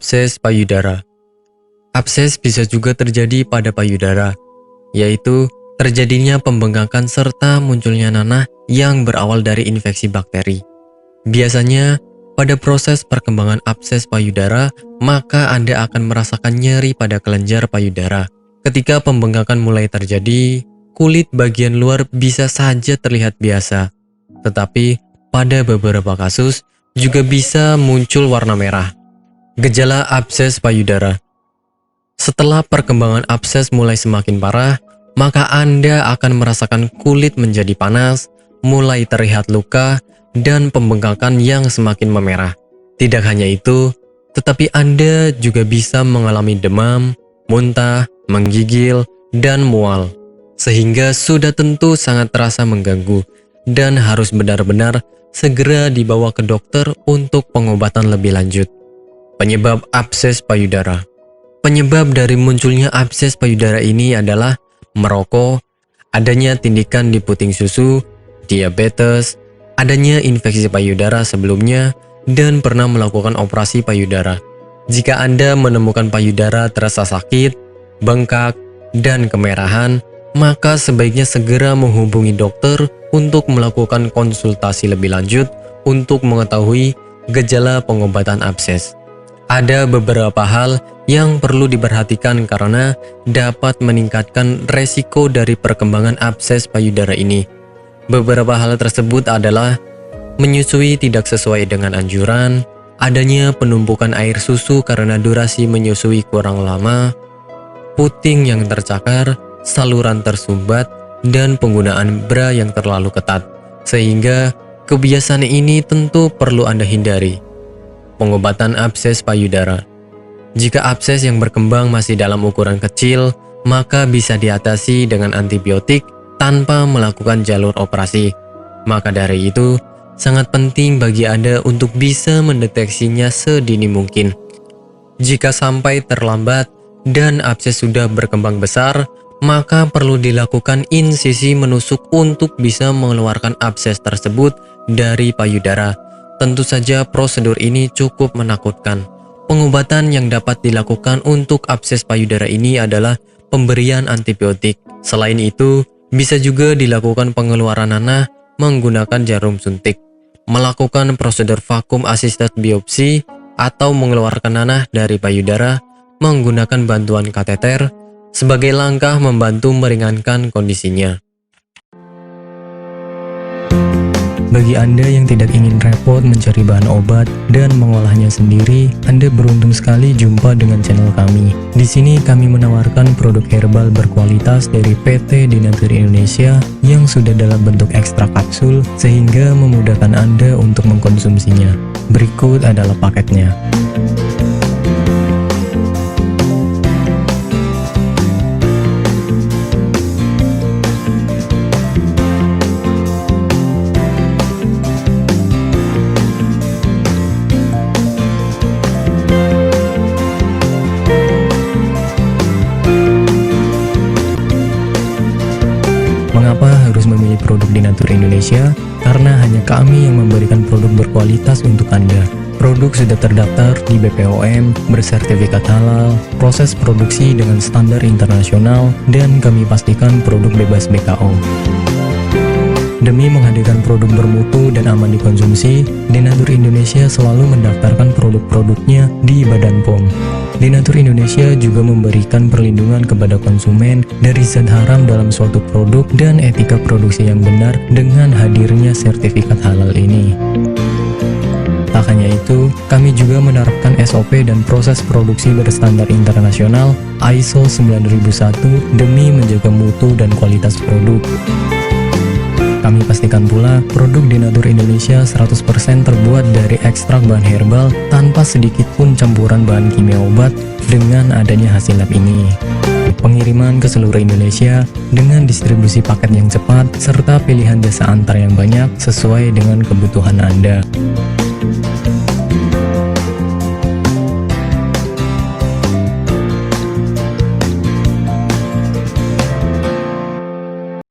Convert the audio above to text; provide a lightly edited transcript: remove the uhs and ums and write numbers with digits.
abses payudara. Abses bisa juga terjadi pada payudara, yaitu terjadinya pembengkakan serta munculnya nanah yang berawal dari infeksi bakteri. Biasanya, pada proses perkembangan abses payudara, maka Anda akan merasakan nyeri pada kelenjar payudara. Ketika pembengkakan mulai terjadi, kulit bagian luar bisa saja terlihat biasa, tetapi pada beberapa kasus juga bisa muncul warna merah. Gejala abses payudara. Setelah perkembangan abses mulai semakin parah, maka Anda akan merasakan kulit menjadi panas, mulai terlihat luka, dan pembengkakan yang semakin memerah. Tidak hanya itu, tetapi Anda juga bisa mengalami demam, muntah, menggigil, dan mual, sehingga sudah tentu sangat terasa mengganggu dan harus benar-benar segera dibawa ke dokter untuk pengobatan lebih lanjut. Penyebab abses payudara. Penyebab dari munculnya abses payudara ini adalah merokok, adanya tindikan di puting susu, diabetes, adanya infeksi payudara sebelumnya, dan pernah melakukan operasi payudara. Jika Anda menemukan payudara terasa sakit, bengkak, dan kemerahan, maka sebaiknya segera menghubungi dokter untuk melakukan konsultasi lebih lanjut untuk mengetahui gejala pengobatan abses. Ada beberapa hal yang perlu diperhatikan karena dapat meningkatkan resiko dari perkembangan abses payudara ini. Beberapa hal tersebut adalah menyusui tidak sesuai dengan anjuran, adanya penumpukan air susu karena durasi menyusui kurang lama, puting yang tercakar, saluran tersumbat, dan penggunaan bra yang terlalu ketat, sehingga kebiasaan ini tentu perlu Anda hindari. Pengobatan abses payudara. Jika abses yang berkembang masih dalam ukuran kecil, maka bisa diatasi dengan antibiotik tanpa melakukan jalur operasi. Maka dari itu, sangat penting bagi Anda untuk bisa mendeteksinya sedini mungkin. Jika sampai terlambat dan abses sudah berkembang besar, maka perlu dilakukan insisi menusuk untuk bisa mengeluarkan abses tersebut dari payudara. Tentu saja prosedur ini cukup menakutkan. Pengobatan yang dapat dilakukan untuk abses payudara ini adalah pemberian antibiotik. Selain itu, bisa juga dilakukan pengeluaran nanah menggunakan jarum suntik, melakukan prosedur vakum assisted biopsi, atau mengeluarkan nanah dari payudara menggunakan bantuan kateter sebagai langkah membantu meringankan kondisinya. Bagi Anda yang tidak ingin repot mencari bahan obat dan mengolahnya sendiri, Anda beruntung sekali jumpa dengan channel kami. Di sini kami menawarkan produk herbal berkualitas dari PT Denatur Indonesia yang sudah dalam bentuk ekstrak kapsul sehingga memudahkan Anda untuk mengkonsumsinya. Berikut adalah paketnya. Mengapa harus memilih produk Denatur Indonesia? Karena hanya kami yang memberikan produk berkualitas untuk Anda. Produk sudah terdaftar di BPOM, bersertifikat halal, proses produksi dengan standar internasional, dan kami pastikan produk bebas BKO. Demi menghadirkan produk bermutu dan aman dikonsumsi, Denatur Indonesia selalu mendaftarkan produk-produknya di Badan POM. Denatur Indonesia juga memberikan perlindungan kepada konsumen dari zat haram dalam suatu produk dan etika produksi yang benar dengan hadirnya sertifikat halal ini. Tak hanya itu, kami juga menerapkan SOP dan proses produksi berstandar internasional ISO 9001 demi menjaga mutu dan kualitas produk. Kami pastikan pula produk Denatur Indonesia 100% terbuat dari ekstrak bahan herbal tanpa sedikit pun campuran bahan kimia obat dengan adanya hasil lab ini. Pengiriman ke seluruh Indonesia dengan distribusi paket yang cepat serta pilihan jasa antar yang banyak sesuai dengan kebutuhan Anda.